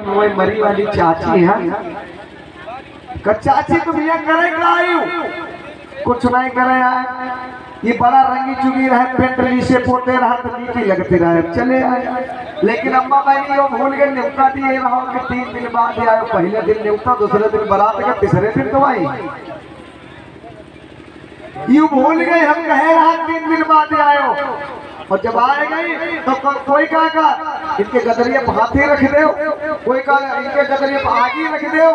वही मरी वाली चाची है। चाची तुम ये करे क्या आई हो? कुछ नहीं करे आए, ये बड़ा रंगी चुगी रहे, पेंट नीचे पोते रहा तो नीचे लगते रहे, चले आए। लेकिन अम्मा बहनी यो भूल गए न्योता दिए रहो कि 3 दिन बाद आयो। पहले दिन न्योता, दूसरे दिन बारात का, तीसरे दिन तो आई। यू भूल गए हम कहे रहा 3 दिन बाद आयो, और जब आए गई तो कोई कहा इनके गदरिया पर हाथी रख दो, कोई कहा इनके गदरिया पर आगी रख दो,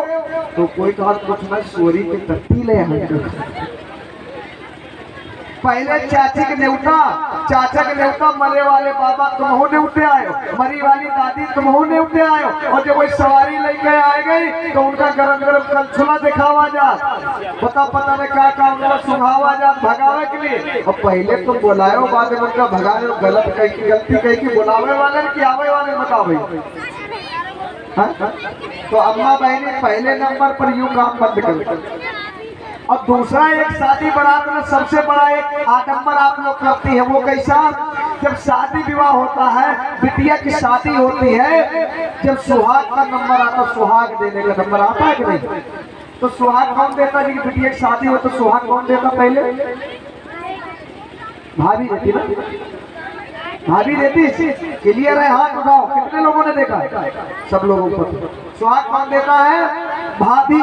तो कोई कहा कुछ मैं सोरी के तत्ती ले आए। पहले चाची के न्योता, चाचा के न्योता, मरे वाले बाबा तुमहो न्योते आयो, मरी वाली दादी तुमहो न्योते आयो, और जब वही सवारी लेके आए गई तो उनका गरम गरम कलछुला दिखावा जा, पता नहीं क्या काम उनका सुखावा जा भगावे के लिए। और पहले तुम बुलायो, बाद में उनका भगावे, गलती कही की बुलावे वाले की आवे वाले बतावे। तो अम्मा बहनी पहले नंबर पर यूं काम बंद कर। और दूसरा एक शादी बारात में सबसे बड़ा एक आडंबर आप लोग करती है, वो कैसा? जब शादी विवाह होता है, बिटिया की शादी होती है, जब सुहाग का नंबर आता, सुहाग देने का नंबर आता है कि नहीं? तो सुहाग कौन देता है? बिटिया की शादी हो तो सुहाग कौन देता? पहले भाभी देती ना, भाभी देती। क्लियर है? हाथ उठाओ, कितने लोगों ने देखा? सब लोगों को। सुहाग कौन देता है? भाभी।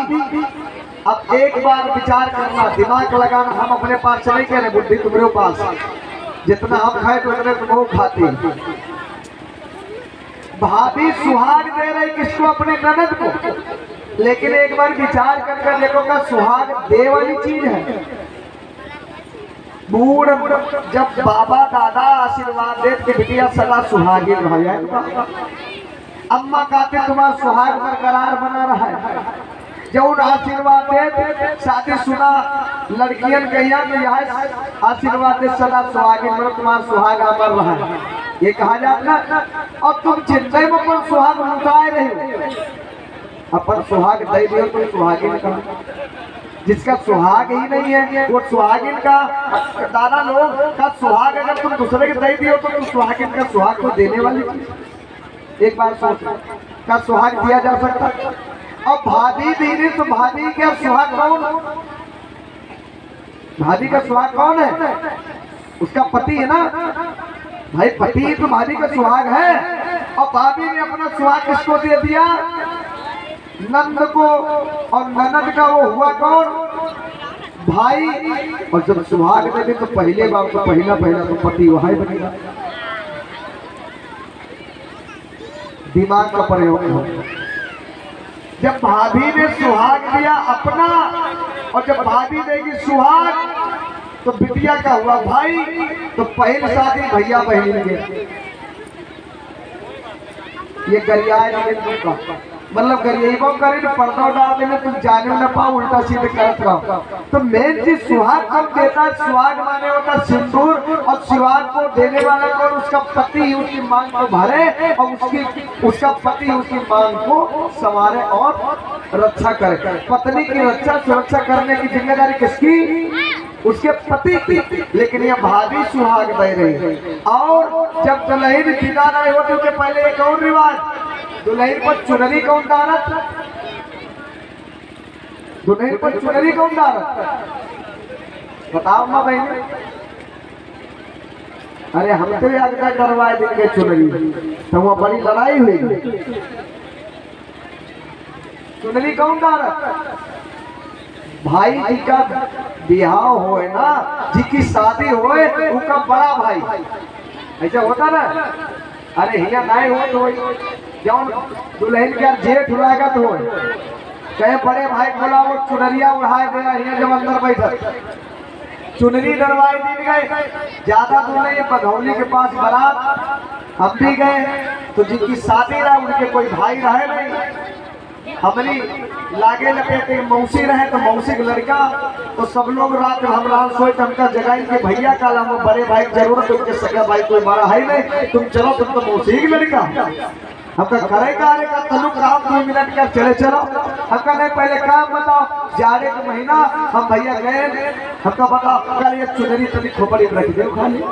अब एक बार विचार करना, दिमाग लगाना, हम अपने पास नहीं कह रहे, बुद्धि तुम्हारे पास, जितना हम खाए तो उतने तुम खाते। भाभी सुहाग दे रही किसको? अपने ननद को। लेकिन एक बार विचार करके देखो का सुहाग दे वाली चीज है। बूढ़ जब बाबा दादा आशीर्वाद दे कि बिटिया सदा सुहागी रह जाए, अम्मा कहते तुम्हारा सुहाग बरकरार बना रहा है, जब आशीर्वाद दे शादी सुना लड़कियन कहिया तो यह आशीर्वाद दे सदा सुहागिन बनो, तुम्हारा सुहाग अमर रहा है, ये कहा जाता। और तुम चिंता में अपन सुहाग लुटाए रहे, अपन सुहाग दे दियो तो सुहागिन का, जिसका सुहाग ही नहीं है वो सुहागिन का। दादा लोग का सुहाग अगर तुम दूसरे के दे दियो तो तुम सुहागिन का सुहाग को देने वाली चीज। एक बार सोच, का सुहाग दिया जा सकता? अब भाभी दीदी तो भाभी का सुहाग कौन? भाभी का सुहाग कौन है? उसका पति है ना भाई, पति तो भाभी का सुहाग है। और भाभी ने अपना सुहाग किसको दे दिया? नंद को। और ननद का वो हुआ कौन? भाई। और जब सुहाग दे दी तो पहले बार तो पहला तो पति वहां बनेगा। दिमाग का प्रयोग हो। जब भाभी ने सुहाग दिया अपना, और जब भाभी देगी सुहाग तो बिटिया का हुआ भाई, तो पहली शादी भैया बहन के। ये गरियाए का मतलब गरीबों करे पर्दा डालने में तुम जाने न पाओ, उल्टा सीधे करत रहो। तो मेन चीज सुहाग कब देता है? सुहाग माने होता सिंदूर, और सुहाग को देने वाला कौन? उसका पति उसकी मांग को भरे, और उसका पति उसकी मांग को संवारे और रक्षा करे। पत्नी की रक्षा सुरक्षा करने की जिम्मेदारी किसकी? उसके पति की। लेकिन ये भाभी सुहाग दे रही है। और जब दुल्हन विदा नहीं होती उसके पहले एक और रिवाज, दुल्हन पर चुनरी कौन डालत? दुल्हन पर चुनरी कौन डालत? बताओ माँ बहन। अरे हम तो याद क्या करवाए देंगे चुनरी, तो वहाँ बड़ी लड़ाई हुई। चुनरी कौन डालत? भाई जी का बिहाव होए ना, जी की शादी होए, उनका बड़ा भाई ऐसा होता ना। अरे हिया नहीं हो तो जौन दुल्हन के जेठ उड़ाएगा तो कहे बड़े भाई बोला वो चुनरिया उड़ाए देगा। हिया जब अंदर बैठा चुनरी डरवाई दी गए। ज्यादा दूर नहीं, बधौली के पास बारात हम भी गए, तो जिनकी शादी रहा उनके कोई भाई रहे नहीं, हमारी लागे लपेटे मौसी रहे, तो मौसी का लड़का, तो सब लोग रात हम रात सोए तो हमका जगाई के भैया का हम बड़े भाई की जरूरत, उनके सगा भाई कोई हमारा है नहीं, तुम चलो, तुम तो मौसी की लड़का, हमका करे का तलु काम 2 मिनट का चले चलो। हमका नहीं पहले काम बताओ, जाड़े का महीना हम भैया गए, हमका बताओ कल ये चुनरी तली खोपड़ी रख दो खाली।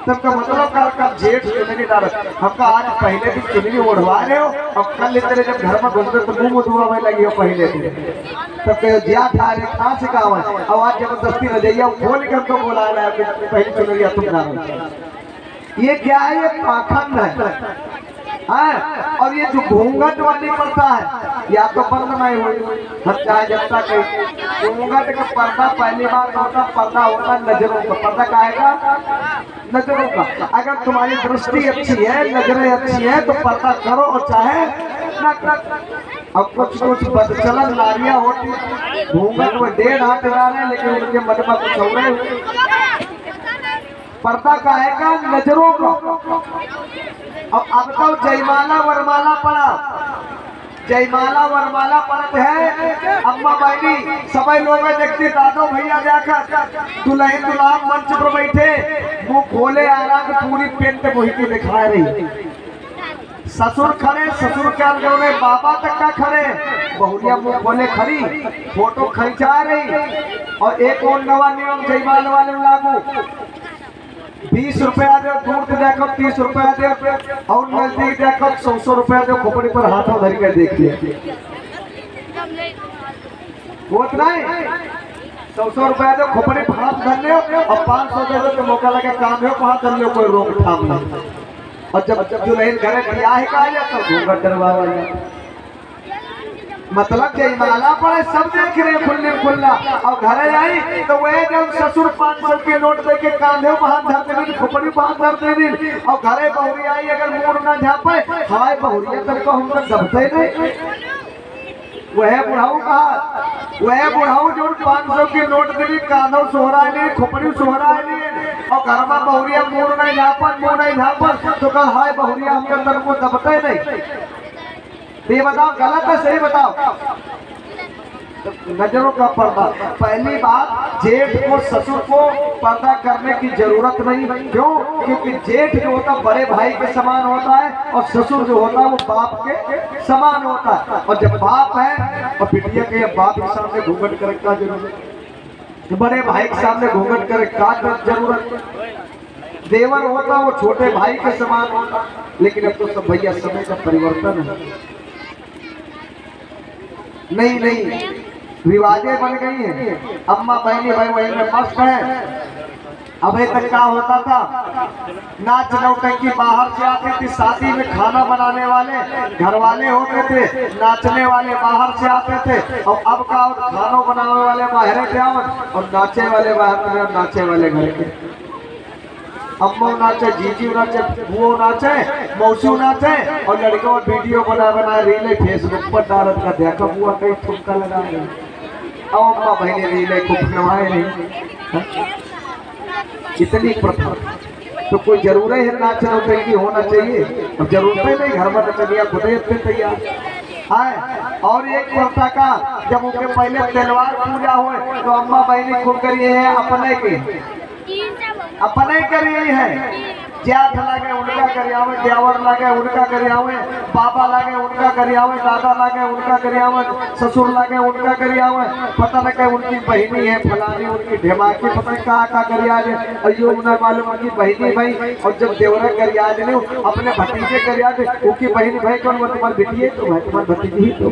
तब का मतलब कब जेठ चुनरी डाल हमका आज पहले भी चुनरी ओढ़वा रहे हो अब कल तेरे जब घर में घुसते तो मुंह धुआवे लगी हो पहले से तब कहो जिया खा रहे कहाँ से काम है अब आज जबरदस्ती रजैया खोल कर तो बोला रहा है पहली चुनरिया तुम डालो। ये क्या है? ये पाखंड है। और ये जो घूंघट वाली प्रथा है या तो बंद नहीं हुई हम चाहे जब तक घूंघट का पर्दा पहली बार होता पर्दा होता नजरों का पर्दा का आएगा नजरों का। अगर तुम्हारी दृष्टि अच्छी है नजरें अच्छी है तो पर्दा करो और चाहे न करो। अब कुछ बदचलन नारियां होती घूंघट में 1.5 हाथ लगा रहे लेकिन उनके मन में कुछ हो रहे पर्दा का आएगा नजरों का। अब तो जयमाला वरमाला पड़ा जयमाला वरमाला पड़त है अम्मा बहनी सभी लोग देखते दादो भैया जाकर दुल्हन दुल्हन मंच पर बैठे मुंह खोले आ रहा तो पूरी पेंट वही की दिखा रही। ससुर खड़े ससुर क्या रहे बाबा तक का खड़े बहुरिया मुंह खोले खड़ी फोटो खिंचा रही। और एक और नवा नियम जयमाल वाले लागू 20 रुपया दे दूर से देखो 30 रुपया दे और नजदीक देखो 100 रुपया दे खोपड़ी पर हाथों धर के देख लिया वो नहीं 100 रुपया दे खोपड़ी पर हाथ धर लियो और 500 दे दो तो मौका लगे काम हो वहां कर लियो कोई रोक थाम नहीं। और जब दुल्हन घरे ब्याह का तो घूंघट डरवावा मतलब जयमाला पड़े सब देख रहे खुल्ले खुल्ला और घरे आई तो वह जब ससुर 500 के नोट दे के कांधे वहां धरते दिन खोपड़ी वहां धरते दिन और घरे बहुरी आई अगर मूड ना झापे हाय बहुरिया तक को हम तक दबते नहीं। वह बुढ़ाऊ कहा वह बुढ़ाऊ जो 500 के नोट दे कांधों सोहरा नहीं खोपड़ी सोहरा नहीं और घर में बहुरिया मूड नहीं झापन तो कहा हाय बहुरिया हम अंदर को दबते नहीं। ये बताओ गलत है सही बताओ। नजरों का पर्दा पहली बात जेठ को ससुर को पर्दा करने की जरूरत नहीं क्यों क्योंकि जेठ जो होता बड़े भाई के समान होता है और ससुर जो होता है वो बाप के समान होता है। और जब बाप है और बिटिया के बाप के सामने घूंघट करे का जरूरत बड़े भाई के सामने घूंघट करे का जरूरत। देवर होता वो छोटे भाई के समान होता लेकिन अब तो सब भैया समय का परिवर्तन है। नहीं रिवाजें बन गई हैं अम्मा बहनी भाई वही में मस्त है। अभी तक क्या होता था नाच नौटंकी बाहर से आती थी शादी में खाना बनाने वाले घर वाले होते थे नाचने वाले बाहर से आते थे और अब का खाना बनाने वाले बाहर से आवत और नाचे वाले बाहर और नाचे वाले घर के। अम्मा नाचे जीजी नाचे बुओ नाचे मौसी नाचे और लड़कों वीडियो बना रीले फेसबुक पर डालत का देखा बुआ कहीं ठुमका लगा रहे और अम्मा बहने रीले को बनवाए नहीं। इतनी प्रथा तो कोई जरूरत है नाचना की होना चाहिए अब जरूरत ही नहीं घर में नचनिया खुद ही तैयार है। और एक प्रथा का जब उनके पहले तलवार पूजा हो तो अम्मा बहनी खूब करिए है अपने करिए है ज्याठ लागे उनका करियावे देवर लागे उनका करियावे बाबा लागे उनका करियावे दादा लागे उनका करियावे ससुर लागे उनका करियावे पता न कहे उनकी बहनी है फलानी उनकी ढेमाकी पता नहीं कहाँ करियाज है अयो उन्हें मालूम उनकी बहनी भाई। और जब देवरा करियाज ने अपने भतीजे करियाज उनकी बहनी भाई कौन वो तुम्हारी बेटी है तो भाई तुम्हारी भतीजी ही तो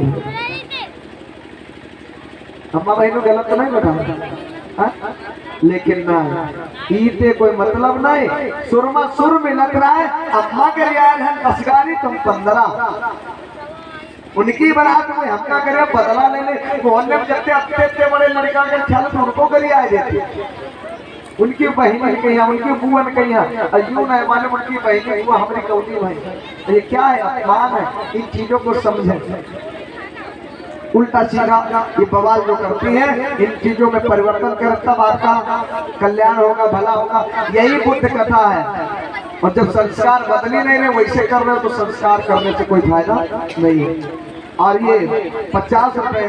अम्मा बहनों गलत तो नहीं बता लेकिन ना ईते कोई मतलब नहीं सुरमा सुर में लग रहा है अम्मा के रियाज है 10 गाड़ी तुम 15 उनकी बारात में हमका करे बदला ले ले मोहल्ले में जब इतने बड़े लड़का के ख्याल तो उनको करी आए देते उनकी बहन कहीं उनकी बुअन कहीं अयू नहीं मालूम उनकी बहन बुआ हमारी कौनी भाई ये क्या है अपमान है। इन चीजों को समझे उल्टा सीधा ये बवाल जो करती है इन चीजों में परिवर्तन कर तब आपका कल्याण होगा भला होगा यही बुद्ध कथा है। और जब संस्कार बदली नहीं रहे वैसे कर रहे हो तो संस्कार करने से कोई फायदा नहीं है। और ये 50 रुपए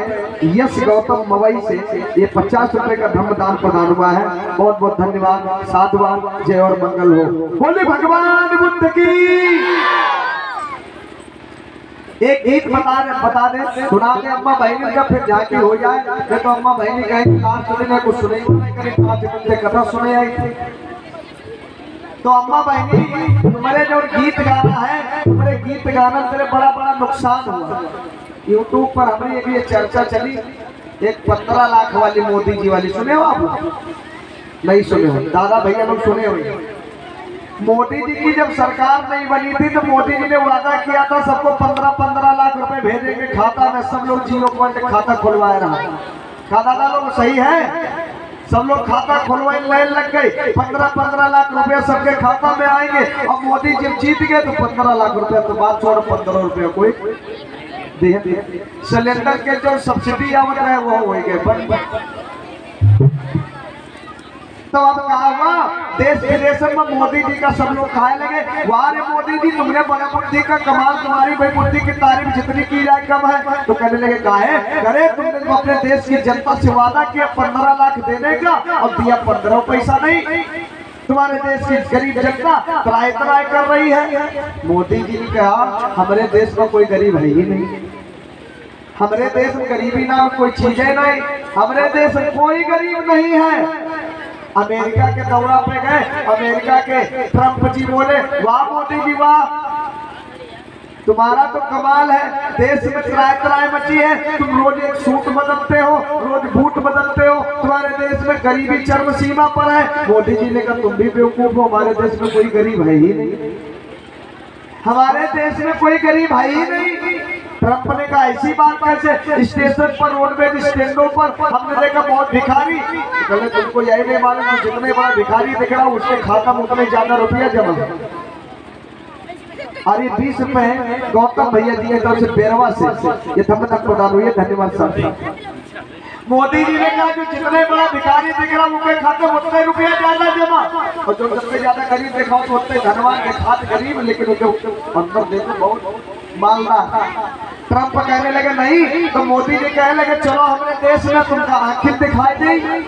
यश गौतम मवई से ये 50 रुपए का धर्मदान प्रदान हुआ है। बहुत बहुत धन्यवाद साधुवाद जय और मंगल हो। बोले भगवान बुद्ध की। एक गीत बता दे सुना दे अम्मा बहनी का फिर जाके हो जाए नहीं तो अम्मा बहनी कहें सुने कुछ सुने कथा सुने आई थी तो अम्मा बहनी तुम्हारे जो गीत गाना है, तुम्हारे गीत गाना तेरे बड़ा बड़ा नुकसान हुआ। यूट्यूब पर हमारी एक ये चर्चा चली, एक 15 लाख वाली मोदी जी वाली, सुने हो आप? नहीं सुने हो? दादा भैया लोग सुने हुए। मोदी जी की जब सरकार नहीं बनी थी तो मोदी जी ने वादा किया था सबको 15-15 लाख रुपए भेजेंगे खाता में। सब लोग जियो पॉइंट खाता खुलवाए रहा। क्या दादा लोग सही है? सब लोग खाता खुलवाए, लाइन लग गई। 15-15 लाख रुपए सबके खाता में आएंगे। अब मोदी जब जीत गए तो 15 लाख रुपए तो बात छोड़, 15 रुपये कोई दे। सिलेंडर के जो सब्सिडी आवत रहे वो हो गए बंद। तो अब कहा हुआ देश विदेश में मोदी जी का सब लोग खाए लगे। वाह रे मोदी जी, तुमने बड़ा बुद्धि का कमाल, तुम्हारी भाई बुद्धि की तारीफ जितनी की जाए कम है। तो कहने लगे काहे करे, तुमने तो अपने देश की जनता से वादा किया 15 लाख देने का और दिया 15 पैसा नहीं। तुम्हारे देश की गरीब जनता त्राय त्राय कर रही है। मोदी जी ने कहा हमारे देश में कोई गरीब है ही नहीं, हमारे देश में गरीबी नाम कोई चीज है नहीं, हमारे देश में कोई गरीब नहीं है। अमेरिका के दौरा पे गए, अमेरिका के ट्रंप जी बोले वाह मोदी जी वाह, तुम्हारा तो कमाल है, देश में त्राय त्राय मची है, तुम रोज एक सूट बदलते हो, रोज बूट बदलते हो, तुम्हारे देश में गरीबी चरम सीमा पर है। मोदी जी ने कहा तुम भी बेवकूफ हो, हमारे देश में कोई गरीब है ही नहीं, हमारे देश में कोई गरीब है ही नहीं। ट्रंप ने कहा ऐसी बात कैसे, स्टेशन पर रोडवेज स्टैंडों पर हमने देखा बहुत भिखारी। कहले तुमको यही नहीं मालूम कि जितने बड़ा भिखारी दिख रहा उसके खाता में उतने ज्यादा रुपया जमा। अरे 20 रुपए गौतम भैया दिए तरफ से बेरवा से ये थम्स अप प्रदान हुई है, धन्यवाद सर। मोदी जी ने कहा कि जितने बड़ा भिखारी दिख रहा उनके खाते में उतने रुपया ज्यादा जमा, और जो जितने ज्यादा गरीब दिखाओ तो उतने धनवान के खाते गरीब, लेकिन उनके अंदर देखो बहुत मालदार। ट्रंप कहने लगे नहीं, तो मोदी जी कहने लगे चलो हमारे देश में तुमका आखिर दिखाई दी,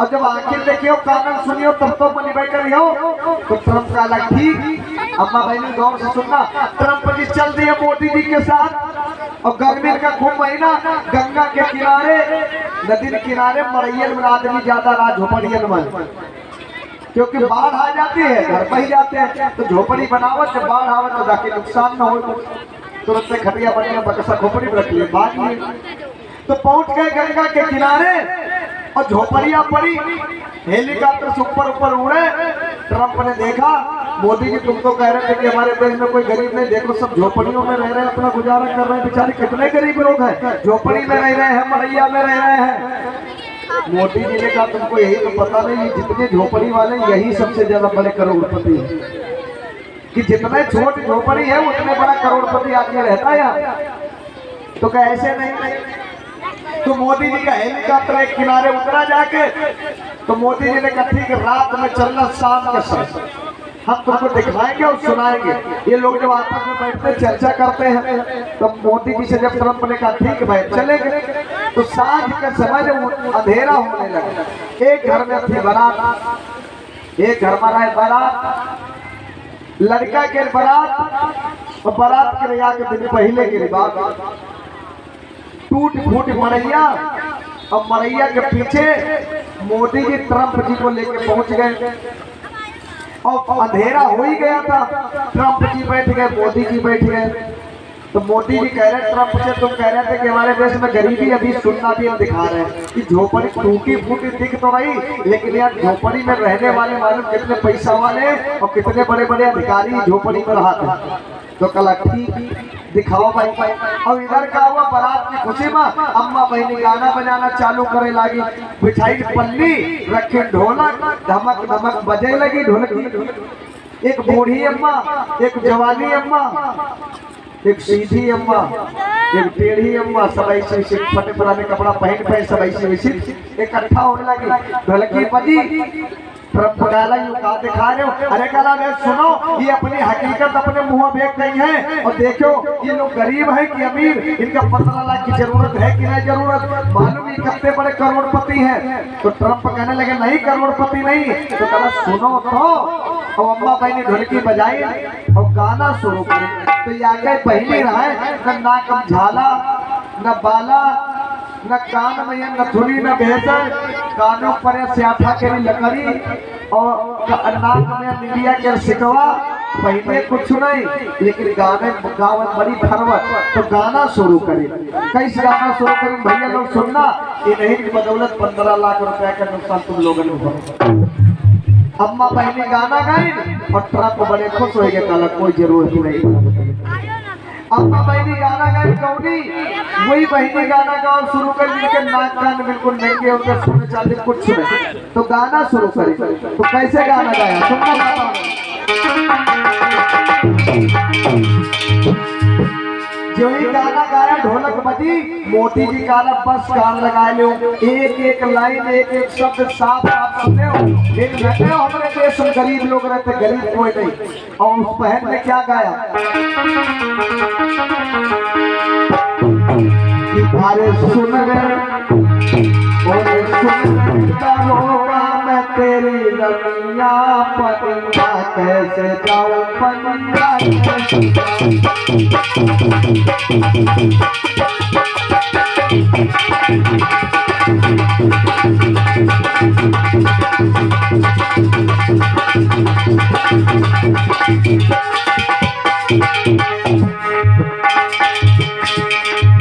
और जब आखिर देखियो कानून सुनियो तब तो बनी बैठे रहो। तो ट्रंप का अलग ठीक। अम्मा बहनी गौर से सुनना, ट्रंप जी चल दिए मोदी जी के साथ, और गर्मी का खूब महीना, गंगा के किनारे, नदी के किनारे मरैयल में आदमी ज्यादा रहा, झोपड़ियन में, क्योंकि बाढ़ आ जाती है घर पर ही जाते हैं, तो झोपड़ी बनावत, जब बाढ़ आवत तो जाके नुकसान न हो, तुरंत से खटिया बढ़िया बक्सा खोपड़ी रख लिए बांध लिए। तो पहुंच गए गंगा के किनारे और झोपड़ियां पड़ी, हेलीकॉप्टर से ऊपर ऊपर उड़े। ट्रंप ने देखा मोदी जी तुम तो कह रहे थे कि हमारे देश में कोई गरीब नहीं, देखो सब झोपड़ियों में रह रहे हैं, अपना गुजारा कर रहे हैं, बेचारे कितने गरीब लोग हैं, झोपड़ी में रह रहे हैं, मड़ैया में रह रहे हैं। मोदी जी ने कहा तुमको यही तो पता नहीं, जितने झोपड़ी वाले यही सबसे ज्यादा बड़े करोड़पति है, कि जितने छोटी झोपड़ी है उतने बड़ा करोड़पति आदमी रहता है यहाँ। तो क्या ऐसे नहीं? तो मोदी जी का हेलीकॉप्टर एक किनारे उतरा जाके, तो मोदी जी ने कहा ठीक रात में चलना, शाम के समय हम तुमको दिखाएंगे और सुनाएंगे। ये लोग जब आपस में बैठते चर्चा करते हैं, तो मोदी जी से जब ट्रंप ने कहा ठीक भाई चलेंगे, तो सांझ के समय जब अंधेरा होने लगा, एक घर में थी बारात, एक घर में रहे बारात, लड़का के बारात, और बारात के रिया के दिन पहले की बात, टूट फूट मरैया, और मरैया के पीछे मोदी जी ट्रंप जी को लेके पहुंच गए, और अंधेरा हो ही गया था। ट्रंप जी बैठ गए, मोदी जी बैठ गए। तो मोदी जी कह रहे ट्रंप से, तुम कह रहे थे कि हमारे देश में गरीबी अभी सुनना भी हम दिखा रहे हैं कि झोपड़ी टूटी फूटी दिख तो रही, लेकिन यार झोपड़ी में रहने वाले मालूम कितने पैसा वाले और कितने बड़े बड़े अधिकारी झोपड़ी में रहा था। तो कल ठीक दिखाओ भाई। और इधर का हुआ बारात की खुशी में अम्मा बहनी गाना बजाना चालू करे लगी, बिछाई पल्ली रखे ढोलक, धमक धमक बजे लगी ढोलकी। एक बूढ़ी अम्मा, एक जवानी अम्मा, एक सीधी अम्मा, एक टेढ़ी अम्मा, सब ऐसे फटे पुराने कपड़ा पहन सब ऐसे वैसे इकट्ठा होने लगी, ढोलकी बजी। ट्रंप डाला यू का दिखा रहे हो, अरे कला वे सुनो, ये अपनी हकीकत अपने मुंह देख रही है, और देखो ये लोग गरीब है कि अमीर, इनका 15 लाख की जरूरत है कि नहीं जरूरत, मालूम ही कितने बड़े करोड़पति हैं। तो ट्रंप कहने लगे नहीं करोड़पति नहीं। तो कला सुनो तो, और अम्मा भाई ने ढोलकी बजाई और गाना शुरू करे। तो ये आगे पहली रहा है, न नाक झाला, न बाला, न कान में ये नथुनी न भेजा, कानों पर स्याठा के लकड़ी और नाक में निलिया के सिकवा, पहले कुछ नहीं लेकिन गाने गाँव में बड़ी फरवट, तो गाना शुरू करें। कैसे गाना शुरू करें भैया लोग सुनना, इन्हीं की बदौलत 15 लाख रुपए का नुकसान तुम लोगों ने हुआ। अम्मा पहले गाना गाई और ट्रक बड़े खुश हो गए, कल कोई जरूरत नहीं। अम्मा बहनी गाना गाई कौनी, वही बहनी गाना गाओ शुरू कर दी के नाक कान बिल्कुल नंगे होकर सुनने चाहते कुछ सुने, तो गाना शुरू करें। तो कैसे गाना गाया सुनना, जो ही गाना गाया ढोलक बजी, मोती जी गाना बस कान लगा लो, एक एक लाइन एक एक शब्द साफ साफ सुने हो। एक रहते हो हमारे देश में गरीब लोग रहते, गरीब कोई नहीं। और उस बहन ने क्या गाया, अरे सुन रे होगा मैं तेरी रमिया पनिया, कैसे जाऊं पनिया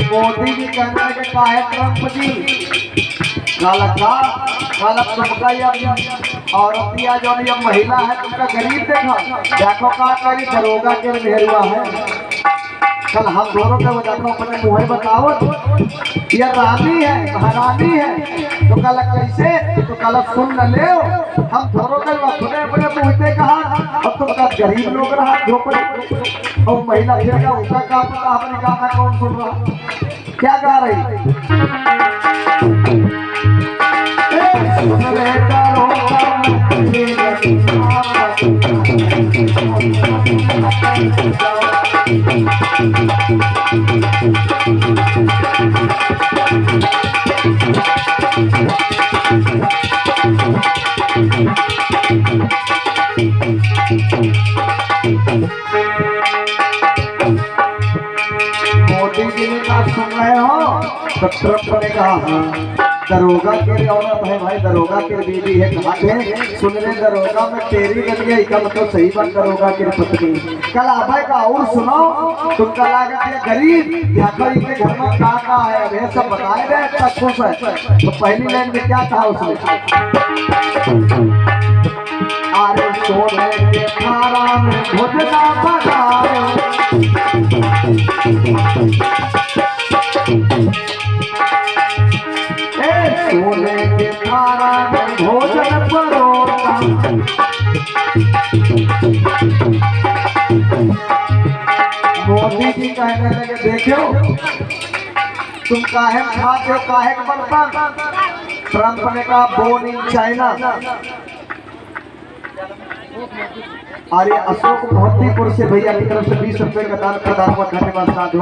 मोदी जी कहने के काहे ट्रंप जी औरत या जो महिला है तुमका गरीब देखा, देखो का करी दरोगा के मेहरुआ है। कल हम दोनों के देखो अपने मुँह बताओ, ये रानी है महारानी है, तो कल कैसे, तो कल सुन न ले, हम दोनों के अपने अपने मुँहते कहा, अब तुम का गरीब लोग रहा झोपड़े, और महिला फिर का उसका का पता अपने गाना कौन सुन रहा, क्या गा रही मोदी जी ने कहा सुन रहे हो, तो ट्रंप ने कहा दरोगा के औरत है भाई, दरोगा के बीवी है, कहा थे सुन रहे दरोगा में तेरी गलिया, इसका मतलब सही बात दरोगा की पत्नी। कल आभाई का और सुनो, तुम कल आगे थे गरीब देखो इनके घर में क्या है, वे सब बताए रहे इतना खुश है। तो पहली लाइन में क्या कहा उसने, अरे सोने के थारा में भोजना पकाओ, सोने के थारा में भोजन परोसा, मोदी जी कहने लगे देखो तुम काहे खाते हो काहे के बर्तन, ट्रंप ने कहा बोर्न इन चाइना। अरे अशोक मोहद्दीपुर से भैया की तरफ से 20 रुपए का दान प्रदान हुआ, धन्यवाद साधु।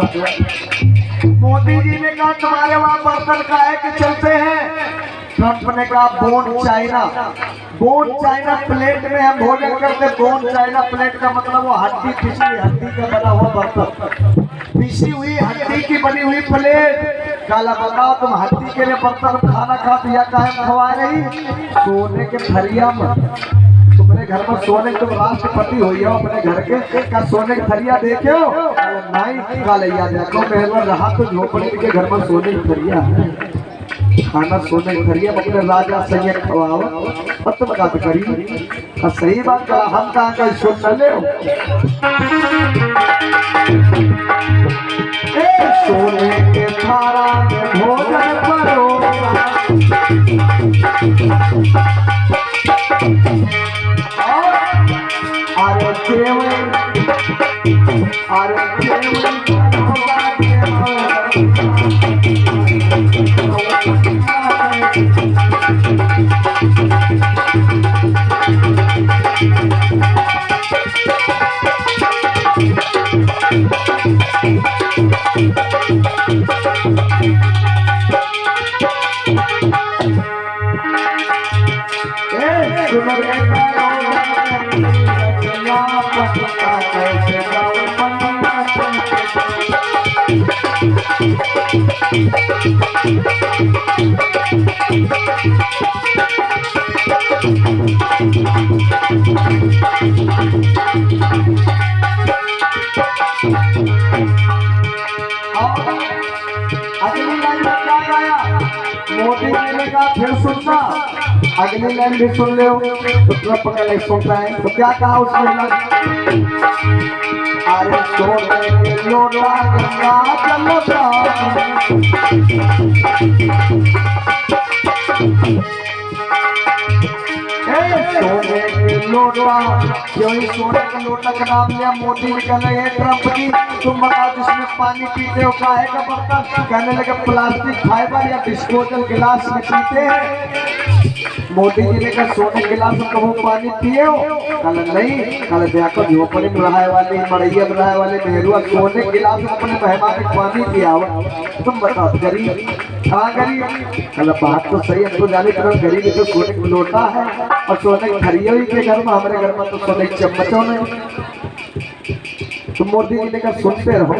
मोदी जी ने कहा तुम्हारे वहां बर्तन काहे के चलते हैं, ट्रंप ने कहा bone China, bone China plate में हम भोजन करते, बोन चाइना प्लेट का मतलब वो हड्डी पिसी हुई हड्डी का बना हुआ बर्तन, पिसी हुई हड्डी की बनी हुई प्लेट। काला बताओ तुम हड्डी के लिए बर्तन खाना खा दिया काहे खवा रही, सोने के थरिया में, तुम्हारे घर में सोने तुम राष्ट्रपति हुई हो अपने घर के, का सोने की थरिया देखे हो, नहीं कालैया देखो मेहरबान रहा तो झोपड़ी के घर में सोने की थरिया है, खाना सोने की थरिया अपने राजा सैयद खवाओ और तुम बात करी, सही बात करा हम कहाँ का सुन न ले, सोने के थारा में भोजन परोसा, अरे केवल अगली लाइन में क्या गाया? मोदी जी ने कहा फिर सुनना, अगली लाइन भी सुन ले तो पूरा पकड़ ले सुनता है। तो क्या कहा उसने? अरे सोने के लोटा गंगा जलता, सोने के लोटा, क्यों सोने के लोटा का नाम लिया? मोदी जी कहने लगे ट्रंप जी तुम बताओ जिसमें पानी पीते हो काहे का बर्तन? कहने लगे प्लास्टिक फाइबर या डिस्पोजल गिलास में पीते हैं। मोदी जी ने कहा सोने के गिलास में कभी पानी पिए हो? कल नहीं, कल देखो झोपड़ी में रहे वाले, मड़ैया में रहे वाले नेहरू सोने के गिलास में अपने मेहमान में पानी पिया हो। तुम बताओ गरीब कहाँ गरीब? कल बात तो सही है, तो जाने करो गरीब तो सोने का लोटा है और सोने की थरिया ही के घर में, हमारे घर में तो सोने की चम्मचों नहीं। तो मोदी जी ने कहा सुनते रहो।